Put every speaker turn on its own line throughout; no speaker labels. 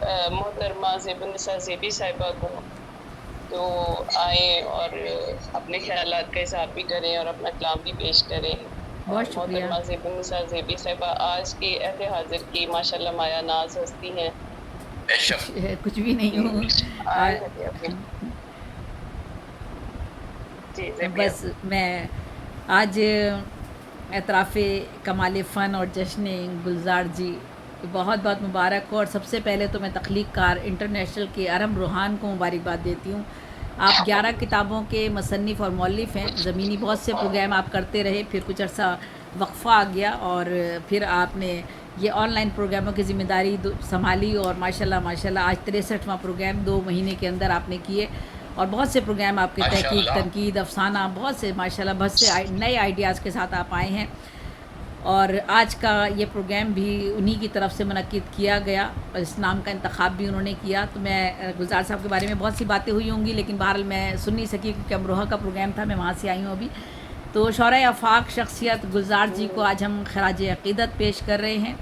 मोहतरमा ज़ेबुन्निसा ज़ेबी साहिबा को, तो आएँ और अपने ख़यालात का इज़हार भी करें और अपना कलाम भी पेश करें।
बहुत
और
शुक्रिया।
मोहतरमा ज़ेबुन्निसा ज़ेबी साहिबा आज की अहद हाज़िर की माशाअल्लाह माया नाज़ हस्ती हैं। बेशक।
कुछ भी नहीं
जी,
हूँ।
आज है अभी। जी, ज़ेबी
बस मैं आज एतराफ़ कमाल फ़न और जश्न गुलज़ार जी बहुत बहुत मुबारक हो। और सबसे पहले तो मैं तख्लीक कार इंटरनेशनल के अरम रूहान को मुबारकबाद देती हूँ। आप 11 किताबों के मुसन्निफ़ और मौलिफ़ हैं। ज़मीनी बहुत से प्रोग्राम आप करते रहे, फिर कुछ अर्सा वक्फ़ा आ गया और फिर आपने ये ऑनलाइन प्रोग्रामों की ज़िम्मेदारी संभाली और माशाल्लाह माशाल्लाह आज 63वां प्रोग्राम 2 महीने के अंदर आपने किए। और बहुत से प्रोग्राम आपके तहकीक, तनकीद, अफ़साना, बहुत से माशाल्लाह बहुत से नए आइडियाज़ के साथ आप आए हैं। और आज का ये प्रोग्राम भी उन्हीं की तरफ से मुनक्किद किया गया और इस नाम का इंतखाब भी उन्होंने किया। तो मैं गुलज़ार साहब के बारे में बहुत सी बातें हुई होंगी, लेकिन बहरहाल मैं सुन नहीं सकी क्योंकि अमरोहा का प्रोग्राम था, मैं वहाँ से आई हूँ अभी। तो शौरा आफाक शख्सियत गुलज़ार जी को आज हम खराज अक़ीदत पेश कर रहे हैं।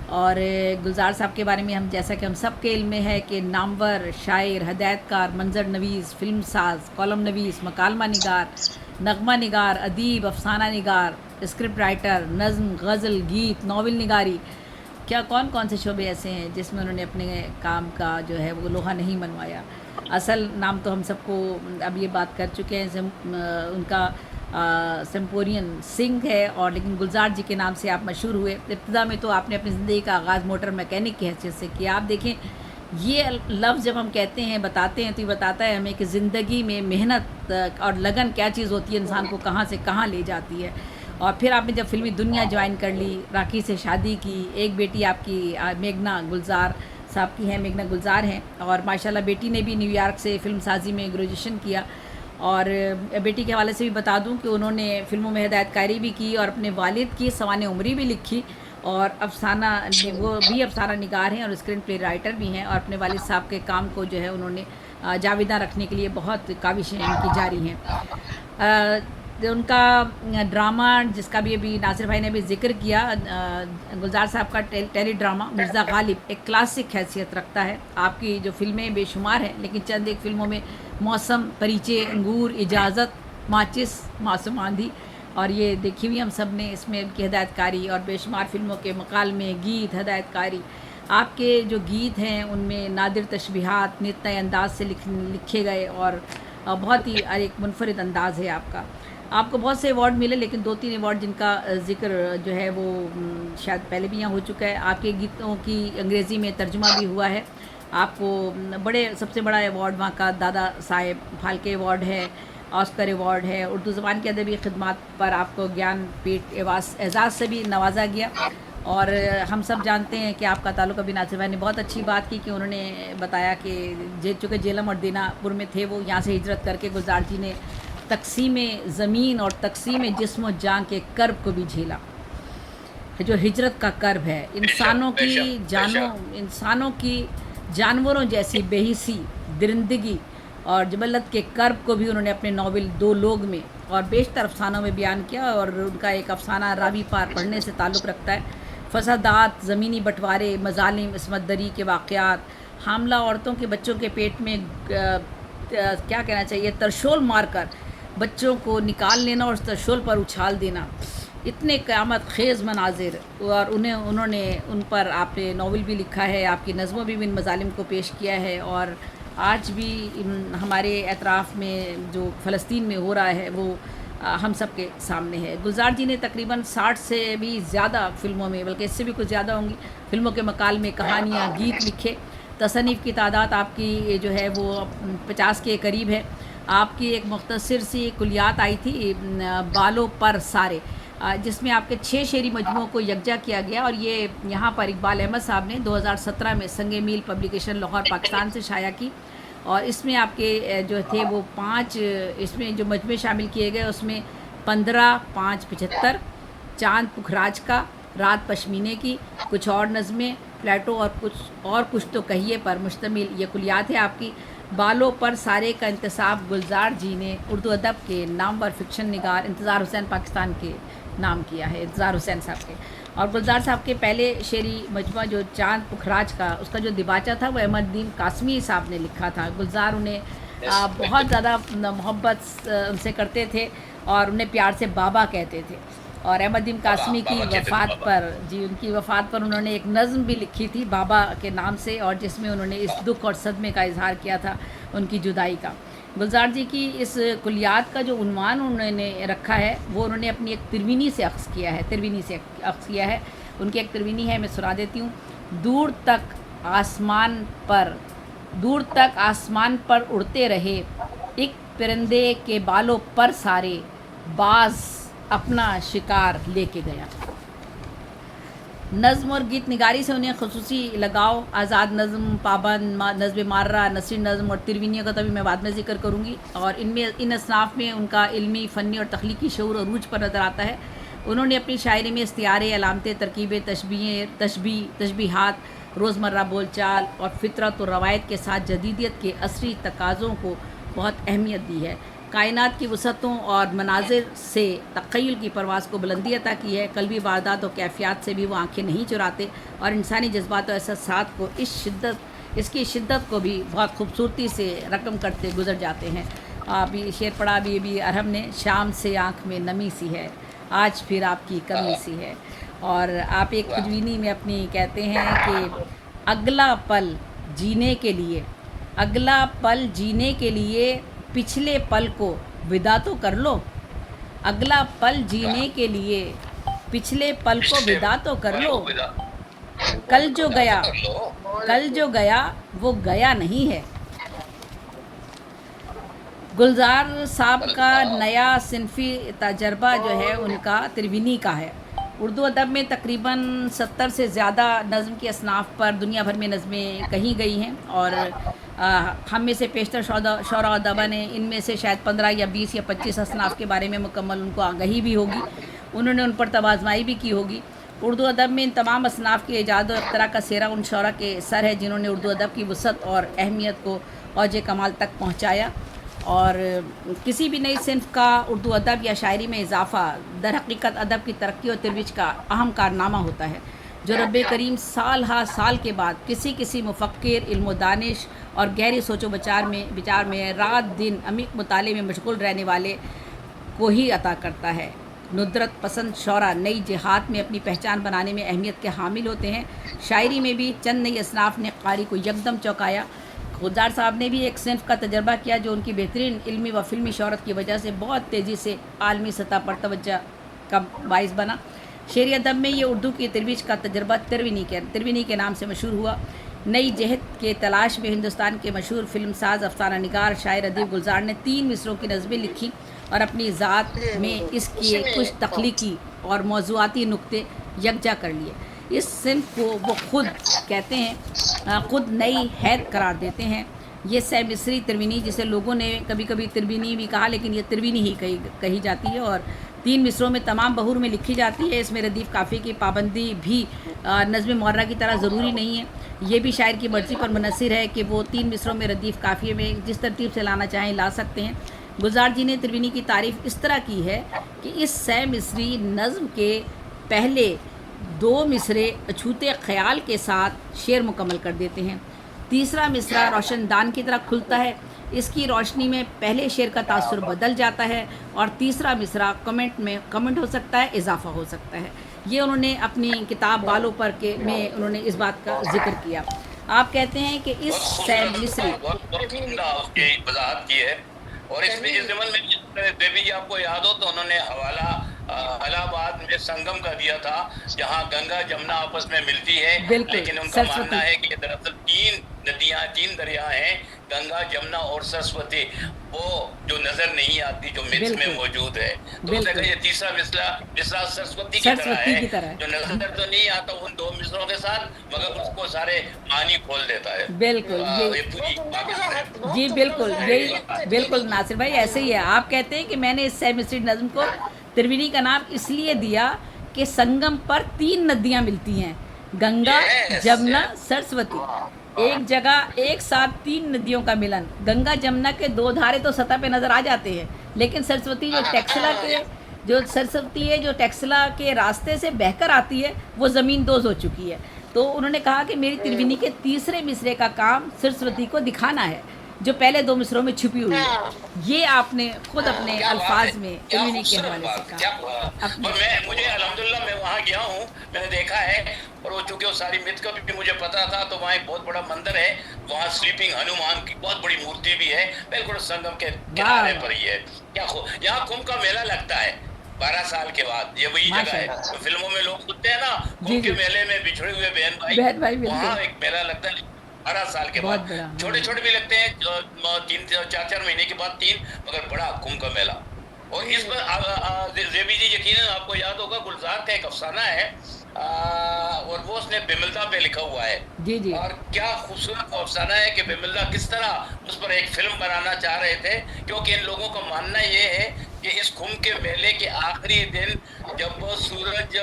और गुलज़ार साहब के बारे में हम, जैसा कि हम सब के इल्म में है कि नामवर शायर, हदायतकार, मंजर नवीस, फ़िल्म साज, कॉलम नवीस, मकालमा निगार, नगमा निगार, अदीब, अफसाना निगार, स्क्रिप्ट राइटर, नज़्म, गज़ल, गीत, नावल निगारी, क्या कौन कौन से शोबे ऐसे हैं जिसमें उन्होंने अपने काम का जो है वो लोहा नहीं मनवाया। असल नाम तो हम सबको अब ये बात कर चुके हैं, उनका सेम्पोरियन सिंह है, और लेकिन गुलज़ार जी के नाम से आप मशहूर हुए। इब्तिदा में तो आपने अपनी ज़िंदगी का आगाज़ मोटर मैकेनिक की हैसियत से किया। आप देखें, ये लफ्ज़ जब हम कहते हैं, बताते हैं, तो ये बताता है हमें कि ज़िंदगी में मेहनत और लगन क्या चीज़ होती है, इंसान को कहाँ से कहाँ ले जाती है। और फिर आपने जब फ़िल्मी दुनिया ज्वाइन कर ली, राखी से शादी की, एक बेटी आपकी मेघना गुलज़ार साहब की है, मेघना गुलज़ार हैं, और माशाल्लाह बेटी ने भी न्यूयॉर्क से फ़िल्म साजी में ग्रेजुएशन किया। और बेटी के हवाले से भी बता दूं कि उन्होंने फ़िल्मों में हिदायतकारी भी की और अपने वालिद की सवाने उमरी भी लिखी, और अफसाना, वो भी अफसाना निगार हैं और स्क्रीन प्ले राइटर भी हैं, और अपने वालिद साहब के काम को जो है उन्होंने जाविदा रखने के लिए बहुत काविशें इनकी जारी हैं। उनका ड्रामा, जिसका भी अभी नासिर भाई ने भी जिक्र किया, गुलज़ार साहब का टेली ड्रामा मिर्ज़ा गालिब एक क्लासिक हैसियत रखता है। आपकी जो फ़िल्में बेशुमार हैं, लेकिन चंद एक फ़िल्मों में मौसम, परिचय, अंगूर, इजाज़त, माचिस, मासूम आंधी, और ये देखी हुई हम सब ने, इसमें उनकी हिदायतकारी, और बेशुमार फ़िल्मों के मकालमे, गीत, हिदायतकारी। आपके जो गीत हैं उनमें नादिर तशबीहात नित नए अंदाज से लिखे गए, और बहुत ही एक मुनफरिद अंदाज़ है आपका। आपको बहुत से अवार्ड मिले, लेकिन 2-3 अवार्ड जिनका ज़िक्र जो है वो शायद पहले भी यहाँ हो चुका है। आपके गीतों की अंग्रेज़ी में तर्जुमा भी हुआ है। आपको बड़े सबसे बड़ा अवार्ड वहाँ का दादा साहेब फाल्के अवार्ड है, ऑस्कर अवार्ड है। उर्दू ज़बान की अदबी खिदमत पर आपको ज्ञानपीठ एज़ाज़ से भी नवाजा गया। और हम सब जानते हैं कि आपका ताल्लुक़ अभी नासिर भाई ने बहुत अच्छी बात की कि उन्होंने बताया कि चूँकि जेलम और दीनापुर में थे, वो यहाँ से हिजरत करके गुलज़ार जी ने तकसीम ज़मीन और तकसीम जिस्म और जान के कर्ब को भी झेला। जो हिजरत का कर्ब है, इंसानों की जानवरों जैसी बेहिसी, दरिंदगी और जबलत के कर्ब को भी उन्होंने अपने नावल दो लोग में और बेशतर अफसानों में बयान किया। और उनका एक अफसाना रावी पार पढ़ने से ताल्लुक़ रखता है। फसादात, ज़मीनी बंटवारे, मज़ालिम, इसमत दरी के वाक़यात, हामला औरतों के बच्चों के पेट में क्या कहना चाहिए, तरशोल मारकर बच्चों को निकाल लेना और उस तरशोल पर उछाल देना, इतने क़यामत ख़ेज़ मनाजिर। और उन्होंने उन पर आपने नावल भी लिखा है, आपकी नज़मों भी इन मज़ालिम को पेश किया है। और आज भी हमारे एतराफ़ में जो फ़लस्तीन में हो रहा है वो हम सब के सामने है। गुलज़ार जी ने तकरीबन 60 से भी ज़्यादा फ़िल्मों में, बल्कि इससे भी कुछ ज़्यादा होंगी, फ़िल्मों के मकालमे, कहानियाँ, गीत लिखे। तसनीफ़ की तादाद आपकी जो है वो 50 के करीब है। आपकी एक मुख्तसर सी कुलियात आई थी बालों पर सारे, जिसमें आपके 6 शेरी मजमुओं को यकजा किया गया, और ये यहाँ पर इकबाल अहमद साहब ने 2017 में संगे मील पब्लिकेशन लाहौर पाकिस्तान से शाया की। और इसमें आपके जो थे वो 5, इसमें जो मजमे शामिल किए गए उसमें 15, 5, 75, चाँद पुखराज का, रात पश्मीने की, कुछ और नज़में, प्लेटो और कुछ तो कहिए पर मुश्तमिल ये कुलियात है आपकी। बालों पर सारे का इंतसाब गुलज़ार जी ने उर्दू अदब के नामवर फ़िक्शन निगार इंतज़ार हुसैन पाकिस्तान के नाम किया है, इंतज़ार हुसैन साहब के। और गुलजार साहब के पहले शेरी मजमा जो चांद पुखराज का, उसका जो दिबाचा था वो अहमदुद्दीन कासमी साहब ने लिखा था। गुलजार उन्हें बहुत ज़्यादा मोहब्बत उनसे करते थे और उन्हें प्यार से बाबा कहते थे। और अहमदुद्दीन कासमी की वफ़ात पर, जी उनकी वफ़ात पर उन्होंने एक नज़्म भी लिखी थी बाबा के नाम से, और जिसमें उन्होंने इस दुख और सदमे का इजहार किया था उनकी जुदाई का। गुलजार जी की इस कुलियात का जो उन्वान उन्होंने रखा है वो उन्होंने अपनी एक तिरवीनी से अख्ज़ किया है, तिरवीनी से अख्ज़ किया है। उनकी एक तिरवीनी है, मैं सुना देती हूँ। दूर तक आसमान पर उड़ते रहे एक परिंदे के बालों पर सारे, बाज अपना शिकार लेके गया। नज़्म और गीत निगारी से उन्हें खसूसी लगाव, आज़ाद नज़्म, पाबंद, नज़्म मार्रा, नसीर नज़्म और तिरवीनियों का तभी मैं बाद में जिक्र करूँगी। और इन असनाफ़ में उनका इल्मी, फ़नी और तख्लीकी शऊर और रूज पर नज़र आता है। उन्होंने अपनी शायरी में इस्तियारे, अलामतें, तरकीबें, तशबीहात, रोज़मर्रा बोलचाल और फ़ितरत और रवायत के साथ जदीदियत के असरी तकाज़ों को बहुत अहमियत दी है। कायनात की वसतों और मनाजिर से तख़य्युल की परवाज़ को बुलंदी अता की है। कल्बी वारदात और कैफ़ियत से भी वो आँखें नहीं चुराते और इंसानी जज्बात और एहसासात को इसकी शिद्दत को भी बहुत खूबसूरती से रकम करते गुजर जाते हैं। अभी शेर पढ़ा अभी अरहम ने, शाम से आँख में नमी सी है, आज फिर आपकी कमी सी है। और आप एक खुजवीनी में अपनी कहते हैं कि अगला पल जीने के लिए पिछले पल को विदा तो कर लो। अगला पल जीने के लिए पिछले पल को विदा तो कर लो। कल जो गया वो गया नहीं है। गुलजार साहब का नया सिनफी तजर्बा जो है उनका तिरवीनी का है। उर्दू अदब में तकरीबन 70 से ज़्यादा नज़्म की असनाफ़ पर दुनिया भर में नज़में कही गई हैं और हम में से पेशतर शौरा अदबा ने इनमें से शायद 15 या 20 या 25 असनाफ़ के बारे में मुकम्मल उनको आगाही भी होगी, उन्होंने उन पर तवाज़नाई भी की होगी। उर्दू अदब में इन तमाम असनाफ़ के ईजाद और इख्तरा का सेहरा उन शौरा के सर है जिन्होंने उर्दू अदब की वसअत और अहमियत को औज कमाल तक पहुँचाया। और किसी भी नई सिन्फ का उर्दू अदब या शायरी में इजाफ़ा दर हकीकत अदब की तरक्की और तरोीज का अहम कारनामा होता है, जो रब्बे करीम साल हा साल के बाद किसी मुफ़क्किर, इल्म दानिश और गहरी सोचो विचार में रात दिन अमीक मुताले में मशगूल रहने वाले को ही अता करता है। नुदरत पसंद शौरा नई जिहाद में अपनी पहचान बनाने में अहमियत के हामिल होते हैं। शायरी में भी चंद नई असनाफ़ ने कारी को यकदम चौंकाया। गुलजार साहब ने भी एक सिन्फ का तजर्बा किया जो उनकी बेहतरीन इल्मी व फिल्मी शोहरत की वजह से बहुत तेज़ी से आलमी सतह पर तवज्जो का बाइस बना। शेरी अदब में ये उर्दू की तरवीज का तजर्बा तिरवीनी के नाम से मशहूर हुआ। नई जहत के तलाश में हिंदुस्तान के मशहूर फिल्मसाज, अफसाना निगार, शायर अदीब गुलजार ने 3 मिसरों की नज़में लिखी और अपनी ज़ात में इसके कुछ तख्लीकी और मौज़ूआती नुक्ते यकजा कर लिए। इस सिन्फ को वो खुद कहते हैं, खुद नई हैत करार देते हैं। ये सह मिस्री तिरवीनी, जिसे लोगों ने कभी कभी तिरवीनी भी कहा, लेकिन ये तिरवीनी ही कही जाती है और 3 मिसरों में तमाम बहूर में लिखी जाती है। इसमें रदीफ़ काफ़ी की पाबंदी भी नज़्म मुअर्रा की तरह ज़रूरी नहीं है। ये भी शायर की मर्ज़ी पर मुनहसर है कि वो 3 मिसरों में रदीफ़ काफ़िए में जिस तरतीब से लाना चाहें ला सकते हैं। गुलजार जी ने तिरवीनी की तारीफ़ इस तरह की है कि इस सह मिस्री नज़्म के पहले 2 मिसरे अछूते ख़याल के साथ शेर मुकम्मल कर देते हैं। तीसरा मिसरा रोशनदान की तरह खुलता है, इसकी रोशनी में पहले शेर का तासुर बदल जाता है और तीसरा मिसरा कमेंट हो सकता है, इजाफा हो सकता है। ये उन्होंने अपनी किताब बालों पर में उन्होंने इस बात का जिक्र किया। आप कहते हैं कि इस मिसरी
वजाहत की है और इस ज़मन में देवी जी आपको याद हो तो उन्होंने हवाला इलाहाबाद में संगम का दिया था, जहाँ गंगा जमुना आपस में मिलती है, लेकिन उनका मानना है कि दरअसल 3 नदियाँ 3 दरिया हैं, गंगा, जमुना और सरस्वती, वो जो नजर नहीं आती, जो मिथ में मौजूद है। तो ये तीसरा मिसरा सरस्वती की तरह है, जो नजर तो नहीं आता उन 2 मिसरों के साथ, मगर उसको सारे पानी खोल देता है।
बिल्कुल जी, बिल्कुल नासिर भाई, ऐसे ही है। आप कहते हैं कि मैंने इस सह मिस्री नज़्म को तिरवीनी का नाम इसलिए दिया कि संगम पर 3 नदियाँ मिलती हैं, गंगा, जमुना, सरस्वती। एक जगह एक साथ 3 नदियों का मिलन। गंगा जमुना के 2 धारे तो सतह पे नज़र आ जाते हैं, लेकिन सरस्वती जो जो सरस्वती है जो टेक्सला के रास्ते से बहकर आती है वो ज़मीन दोज हो चुकी है। तो उन्होंने कहा कि मेरी त्रिवेणी के तीसरे मिसरे का काम सरस्वती को दिखाना है जो पहले 2 मिसरों में छुपी हुई है। ये आपने खुद अपने
क्या बात
अल्फाज
है,
में
क्या
त्रिवेणी के
खूबसूरत
हवाले से
बात, क्या
कहा।
और मुझे अल्हम्दुलिल्लाह मैं वहाँ गया हूँ, मैंने देखा है, और वो चूंकि वो सारी मिथ का भी मुझे पता था, तो वहाँ एक बहुत बड़ा मंदिर है, वहाँ स्लीपिंग हनुमान की बहुत बड़ी मूर्ति भी है, बिल्कुल संगम के किनारे पर ही है। यहाँ कुंभ का मेला लगता है 12 साल के बाद, ये वही जगह है तो फिल्मों में लोग सुनते हैं ना, कुंभ के मेले में बिछड़े हुए बहन भाई
मिलते
वहाँ
हैं।
एक मेला लगता है 12 साल के
बहुत
बाद।
बड़ा,
छोटे छोटे भी लगते हैं, जो 3-4 महीने के बाद 3, मगर बड़ा कुंभ का मेला। और इस पर जेबी जी यकीनन आपको याद होगा, गुलजार का एक अफसाना है, और वो उसने बिमलदा पे लिखा हुआ है।
जी जी।
और क्या खूबसूरत अफसाना है कि बिमलदा किस तरह उस पर एक फिल्म बनाना चाह रहे थे, क्योंकि इन लोगों का मानना ये है कि इस कुंभ के मेले के आखिरी दिन जब वो सूरज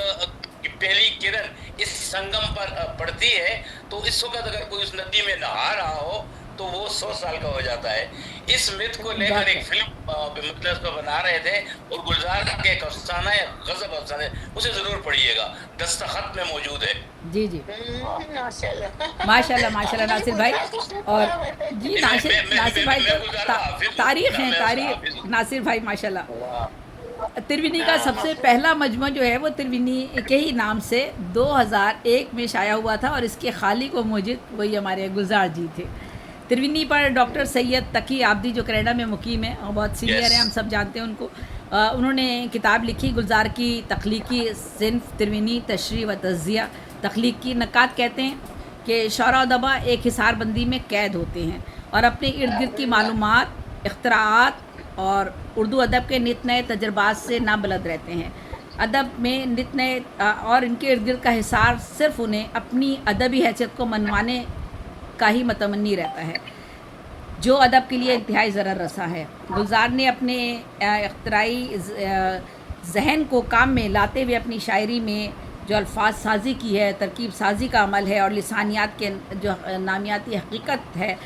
की पहली किरण इस संगम पर पड़ती है, तो इस वक्त अगर कोई उस नदी में नहा रहा हो तो वो 100 साल का हो जाता है। इस मिथ को लेकर एक फिल्म बिमलदा पर बना रहे थे, और गुलजार के एक अफसाना है, गजब अफसाना है, उसे जरूर पढ़िएगा, दस्तखत में मौजूद है।
जी जी
माशाल्लाह
माशाल्लाह माशाल्लाह नासिर भाई। और जी नासिर भाई तो तारीख हैं, तारीख नासिर भाई माशाल्लाह। त्रिवेणी का सबसे पहला मजमू जो है वो त्रिवेणी के ही नाम से 2001 में शाया हुआ था, और इसके खालिक व मुजिद वही हमारे गुलजार जी थे। त्रिवेणी पर डॉक्टर सैयद तकी आबदी जो कनाडा में मुकीम है और बहुत सीनियर हैं, हम सब जानते हैं उनको। उन्होंने किताब लिखी गुलजार की तख्लीकी सिन्फ त्रिवेणी तशरीह व तज़िया। तख्लीक की नक़ात कहते हैं कि शौरा व दबा एक हिसारबंदी में कैद होते हैं और अपने इर्द गिर्द की मालूमात, इख्तराआत और उर्दू अदब के नित नए तजर्बात से नाबलद रहते हैं। अदब में नित नए और इनके इर्द गिर्द का हिसार सिर्फ उन्हें अपनी अदबी हैसियत को मनवाने का ही मतमन्नी रहता है, जो अदब के लिए इंतहाई ज़रर रसा है। गुलजार ने अपने इख्तराई जहन को काम में लाते हुए अपनी शायरी में जो अल्फाज साजी की है, तरकीब साजी का अमल है और लिसानियात के जो नामियाती हकीकत है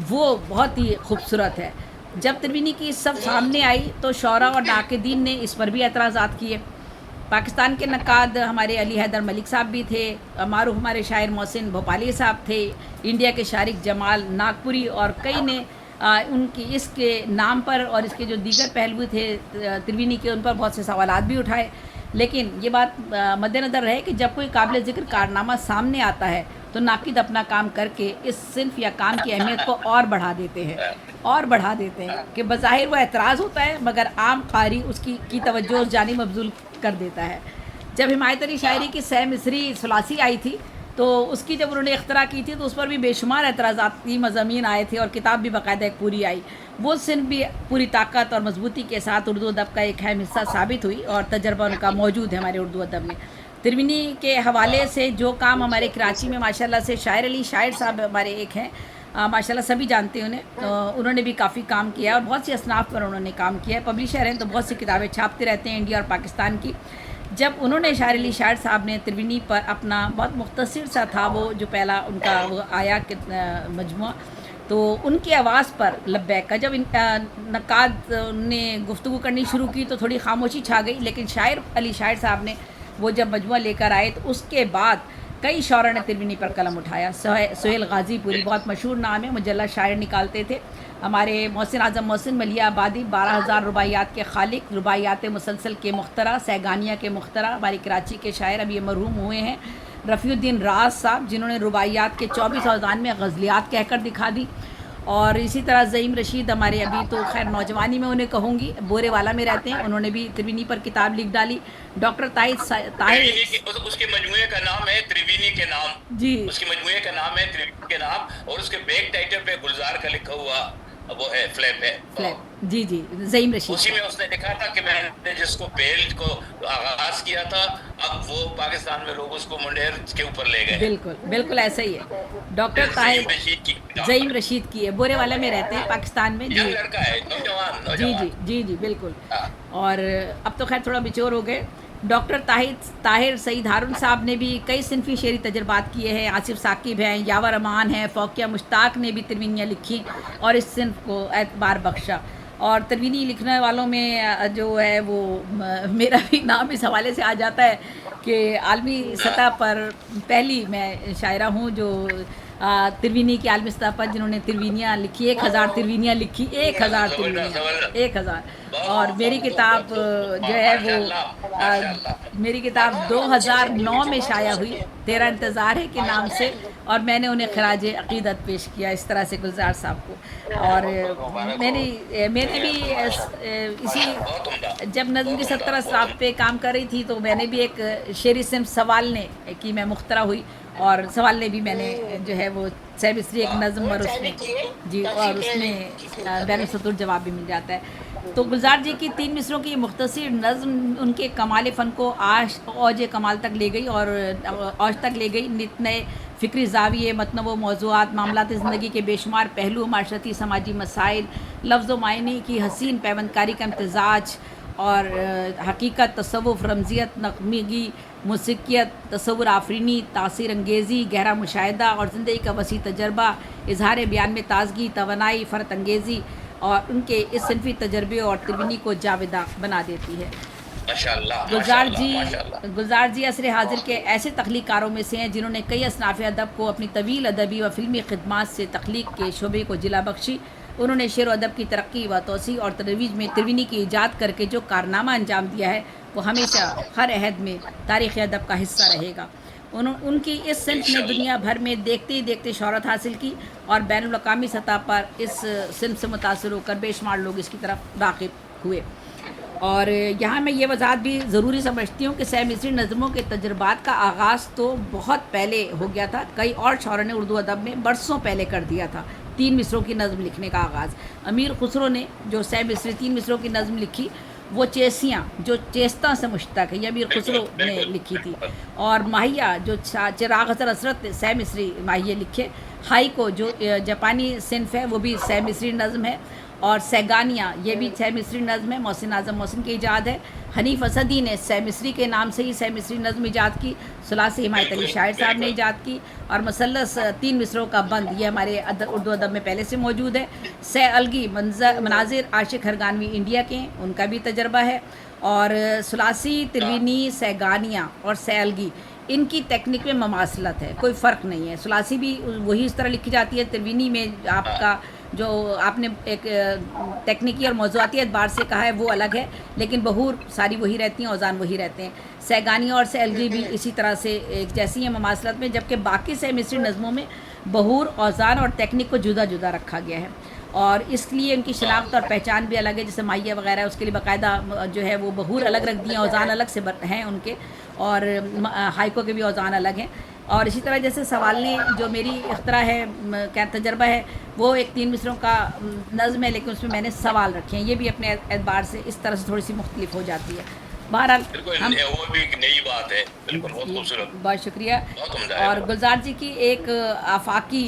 वो बहुत ही खूबसूरत है। जब त्रिवेणी की सब सामने आई तो शौरा और नाक़दीन ने इस पर भी एतराज़ात किए। पाकिस्तान के नक़ाद हमारे अली हैदर मलिक साहब भी थे, मारूफ हमारे शायर मोहसिन भोपाली साहब थे, इंडिया के शारिक जमाल नागपुरी और कई ने उनकी इसके नाम पर और इसके जो दीगर पहलू थे त्रिवेणी के, उन पर बहुत से सवालात भी उठाए। लेकिन ये बात मद्देनज़र रहे कि जब कोई काबिल ज़िक्र कारनामा सामने आता है तो नाकिद अपना काम करके इस सिन्फ या काम की अहमियत को और बढ़ा देते हैं कि बज़ाहिर वो एतराज़ होता है मगर आम कारी उसकी तवज्जो उस जानिब मबज़ूल कर देता है। जब हिमायत अली शायरी की सह मिसरी सुलासी आई थी तो उसकी जब उन्होंने इख्तरा की थी तो उस पर भी बेशुमार एतराज़ाती मज़ामीन आए थे और किताब भी बाकायदा एक पूरी आई। वो सिन्फ भी पूरी ताकत और मजबूती के साथ उर्दू अदब का एक अहम हिस्सा साबित हुई और तजर्बा उनका मौजूद है हमारे उर्दू अदब में। त्रिवेणी के हवाले से जो काम हमारे कराची में माशाल्लाह से शायर अली शायर साहब हमारे एक हैं, माशाल्लाह सभी जानते हैं उन्हें, तो उन्होंने भी काफ़ी काम किया और बहुत सी असनाफ पर उन्होंने काम किया है। पब्लिशर हैं तो बहुत सी किताबें छापते रहते हैं इंडिया और पाकिस्तान की। जब उन्होंने शायर अली शायर साहब ने त्रिवेणी पर अपना बहुत मुख्तसर सा था वो जो पहला उनका वो आया मजमुआ, तो उनकी आवाज़ पर लब्बैक का जब नक़ाद ने गुफ्तगू करनी शुरू की तो थोड़ी खामोशी छा गई। लेकिन शायर अली शायर साहब ने वो जब मजमुआ लेकर आए तो उसके बाद कई शौरा ने त्रिवेणी पर कलम उठाया। सुहेल गाज़ीपुरी बहुत मशहूर नाम है, मुजल्ला शायर निकालते थे। हमारे मोहसिन आज़म मोहसिन मलिया आबादी 12,000 रुबाइयात के खालिक, रुबाइयात मुसलसल के मुख्तरा, सैगानिया के मुख्तरा हमारी कराची के शायर अब ये मरहूम हुए हैं। रफ़ीउद्दीन राज साहब जिन्होंने रुबाइयात के 24 अवज़ान में गज़लियात कहकर दिखा दी। और इसी तरह ज़हीम रशीद हमारे अभी तो खैर नौजवानी में उन्हें कहूँगी, बोरेवाला में रहते हैं, उन्होंने भी त्रिवेणी पर किताब लिख डाली। डॉक्टर ताहिर
उसके मजमूए का नाम है त्रिवेणी के नाम
जी,
उसके मजमूए का नाम है त्रिवेणी के नाम, और उसके बैक टाइटल पे गुलजार का लिखा हुआ वो है फ्लैप है।
जी जी ज़हीम रशीद
उसी में उसने लिखा था कि मैंने जिसको बेल्ट को आगाज किया था अब वो पाकिस्तान में लोग उसको मुंडेर के ऊपर ले गए।
बिल्कुल बिल्कुल ऐसा ही है। डॉक्टर ताहिर ज़हीम रशीद की है, बोरेवाला में रहते हैं पाकिस्तान में। जी
लड़का है, नौजवान।
जी जी जी जी बिल्कुल।
हाँ।
और अब तो खैर थोड़ा बिचौर हो गए। डॉक्टर ताहिर सईद हारून साहब ने भी कई सिनफी शेरी तजर्बात किए हैं। आसिफ साकिब हैं, यावर अमान हैं, फ़ौकिया मुश्ताक ने भी त्रिवेणियाँ लिखी और इस सिनफ को एतबार बख्शा। और तरवीनी लिखने वालों में जो है वो मेरा भी नाम इस हवाले से आ जाता है कि आलमी सतह पर पहली मैं शायरा हूँ जो तिरवीनी की आलमी सतह पर जिन्होंने तिरवीनियाँ लिखी, 1000 तिरवीनियाँ लिखी, 1000 तिरवीनियाँ, 1000। और मेरी किताब जो है वो मेरी किताब 2009 में शाया हुई, तेरा इंतज़ार है के नाम से, और मैंने उन्हें खराज अक़ीदत पेश किया इस तरह से गुलजार साहब को। और मैंने भी इसी जब नज़्म की 70 साहब पे काम कर रही थी तो मैंने भी एक शेरी सिम्फ सवाल ने की मैं मुख्तरा हुई, और सवाल ने भी मैंने जो है वो सह मिस्री एक नज़्म और उसमें जी और उसमें बैन सतुर जवाब भी मिल जाता है। तो गुलजार जी की 3 मिसरों की मुख्तसर नज़्म उनके कमाल फ़न को औज कमाल तक ले गई और औज तक ले गई। नित नए फ़िक्री ज़ाविये, मतनवो मौज़ूआत, मामलात ज़िंदगी के बेशुमार पहलू, माशरती समाजी मसाइल, लफ्ज़ व मायने की हसीन पैवंदकारी का इम्तजाज और हकीकत, तसव्वुफ़, रमज़ियत, नग़्मेगी, मौसीक़ियत, तसव्वुर आफ़रीनी, तासीर अंगेज़ी, गहरा मुशाहिदा और ज़िंदगी का वसी तजर्बा, इज़हार बयान में ताज़गी, तवानाई, फ़रत अंगेज़ी और उनके इस सिनफ़ी तजर्बे और तिरविनी को जावेदा बना देती है। गुलजार जी असर हाजिर के ऐसे तख्लीकारों में से हैं जिन्होंने कई असनाफ़ अदब को अपनी तवील अदबी व फ़िल्मी खिदमात से तख्लीक के शोबे को जिला बख्शी। उन्होंने शेर व अदब की तरक्की व तोसी और तरवीज में तिरविनी की ईजाद करके जो कारनामा अंजाम दिया है वो हमेशा हर अहद में तारीख़ अदब का हिस्सा रहेगा। उनकी इस सिन्फ ने दुनिया भर में देखते ही देखते शहरत हासिल की और बैनुल-अक़वामी सतह पर इस सिन्फ से मुतासिर होकर बेशुमार लोग इसकी तरफ राग़िब हुए। और यहाँ मैं ये वजाहत भी ज़रूरी समझती हूँ कि सह मिस्री नज़मों के तजर्बात का आगाज़ तो बहुत पहले हो गया था। कई और शौरों ने उर्दू अदब में बरसों पहले कर दिया था 3 मिसरों की नज़म लिखने का आगाज़। अमीर खुसरो ने जो सह मिस्री 3 मिसरों की नज़म लिखी वो चेसियाँ जो चेस्ता से मुश्तक है, ये अमीर खुसरो ने लिखी थी। और माहिया जो चिराग हसन असरत ने सह मिस्री माहिया लिखे। हाइको जो जापानी सिन्फ है वो भी सह मिस्री नज़म है। और सैगानिया ये भी सह मिस्री नज़म है, मोहसिन आज़म मोहसिन की ईजाद है। हनीफ असदी ने सह मिस्री के नाम से ही सह मिस्री नज़म ईजाद की। सुलासी हिमायत अली शायर साहब ने ईजाद की। और मसलस 3 मिसरों का बंद ये हमारे उर्दू अदब में पहले से मौजूद है। सह अलगी मनाजिर आशिक हरगानवी इंडिया के, उनका भी तजर्बा है। और सुलासी, तिरवीनी, सैगानिया और सह अलगी इनकी टेक्निक में ममासलत है, कोई फ़र्क नहीं है। सुलासी भी वही इस तरह लिखी जाती है, तिरवीनी में आपका जो आपने एक टेक्निकी और मौज़ूआती एतबार से कहा है वो अलग है, लेकिन बहूर सारी वही रहती हैं, औज़ान वही रहते हैं। सैगानिया और सैलगी भी इसी तरह से एक जैसी हैं ममासलत में, जबकि बाकी सह मिस्री नज़मों में बहूर, औज़ान और टेक्निक को जुदा जुदा रखा गया है और इसलिए उनकी शनाख्त और पहचान भी अलग है। जैसे माहिया वगैरह उसके लिए बाकायदा जो है वो बहूर अलग रख दिए, औज़ान अलग से हैं उनके, और हाइको के भी औज़ान अलग हैं। और इसी तरह जैसे सवाल ने जो मेरी इख्तरा है क्या तजर्बा है वो एक 3 मिसरों का नज़म है, लेकिन उसमें मैंने सवाल रखे हैं। ये भी अपने एतबार से इस तरह से थोड़ी सी मुख्तलिफ हो जाती है। बहरहाल हम
वो भी एक नई बात है, बिल्कुल बहुत खूबसूरत,
बहुत शुक्रिया। और गुलजार जी की एक आफाकी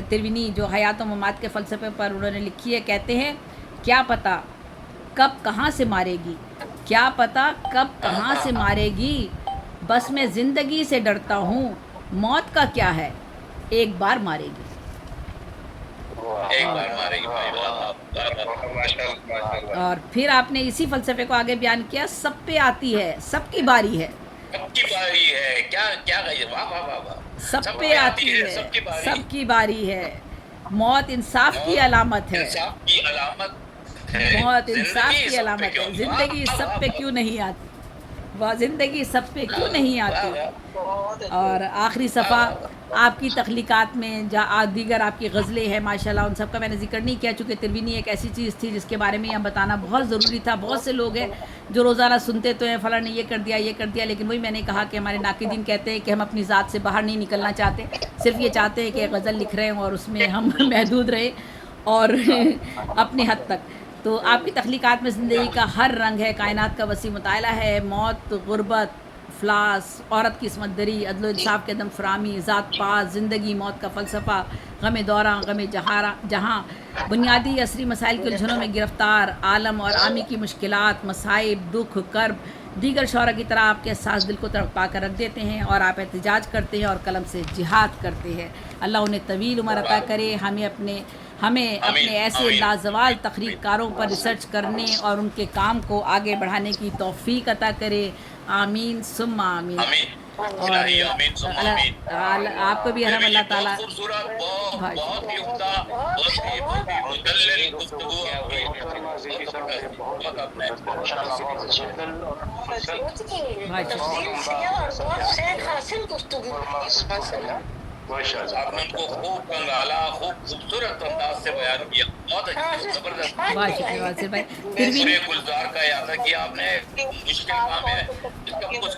तिरविनी जो हयात व ममात के फ़लसफ़े पर उन्होंने लिखी है, कहते हैं क्या पता कब कहाँ से मारेगी, क्या पता कब कहाँ से मारेगी, बस मैं ज़िंदगी से डरता हूँ, मौत का क्या है, एक बार मारेगी।
एक बार मारेगी भाई।
और फिर आपने इसी फ़लसफ़े को आगे बयान किया, सब पे आती है, सबकी बारी है,
सबकी बारी है, क्या क्या कहिए, वाह वाह वाह वाह,
सब पे आती है, सबकी बारी है, मौत इंसाफ की अलामत है,
इंसाफ की अलामत है,
मौत इंसाफ की अलामत है, ज़िंदगी सब पे क्यों नहीं आती, वह ज़िंदगी सब पे क्यों नहीं आती। और आखिरी सफ़ा आपकी तख्लीक़ात में दीगर आपकी गज़लें हैं माशाल्लाह, उन सब का मैंने जिक्र नहीं किया चूँकि तिरविनी एक ऐसी चीज़ थी जिसके बारे में यहाँ बताना बहुत ज़रूरी था। बहुत से लोग हैं जो रोज़ाना सुनते तो हैं फ़लाँ ने ये कर दिया, लेकिन वही मैंने कहा कि हमारे नाक़िदीन कहते हैं कि हम अपनी ज़ात से बाहर नहीं निकलना चाहते, सिर्फ़ ये चाहते हैं कि गज़ल लिख रहे हैं और उसमें हम महदूद रहें और अपने हद तक। तो आपकी तख्लीक़ात में ज़िंदगी का हर रंग है, कायनात का वसी मुताला है, मौत, गुर्बत, अफलास, औरत की इसमत दरी, अदल इंसाफ के दम फरामी, ज़ात पात, ज़िंदगी मौत का फ़लसफ़ा, गम दौरा, गम जहाँ, बुनियादी असरी मसाइल के उलझनों में गिरफ़्तार, आलम और आमी की मुश्किलात, मसाइब, दुख, कर्ब, दीगर शौरा की तरह आपके एहसास दिल को तड़पा कर रख देते हैं और आप एहतजाज करते हैं और कलम से जिहाद करते हैं। अल्लाह उन्हें तवील उम्र अता करे, हमें अपने हमें अपने ऐसे
आमीन।
लाजवाल तख्रीकारों पर रिसर्च करने और उनके काम को आगे बढ़ाने की तौफीक अता करे। आमीन सुम्मा आमीन।
आमीन
और
इलाही, आमीन सुम्मा आमीन।
आपको भी हरम
बेबी जी
अल्लाह ताला।
बहुत खूबसूरत, बहुत
भाई
बहुत ही उम्दा, बहुत ही मुदल्लिल गुफ्तगू आपकी, बहुत आपने
तफसील से और बहुत सेहत हासिल गुफ्तगू
आपने उनको खूब कंगाला, खूब खूबसूरत अंदाज से बयान किया, बहुत अच्छी जबरदस्त।
वाशिफ वासिफ भाई फिर भी
पूरे गुलजार का याद किया आपने, मुश्किल काम है, इसका कुछ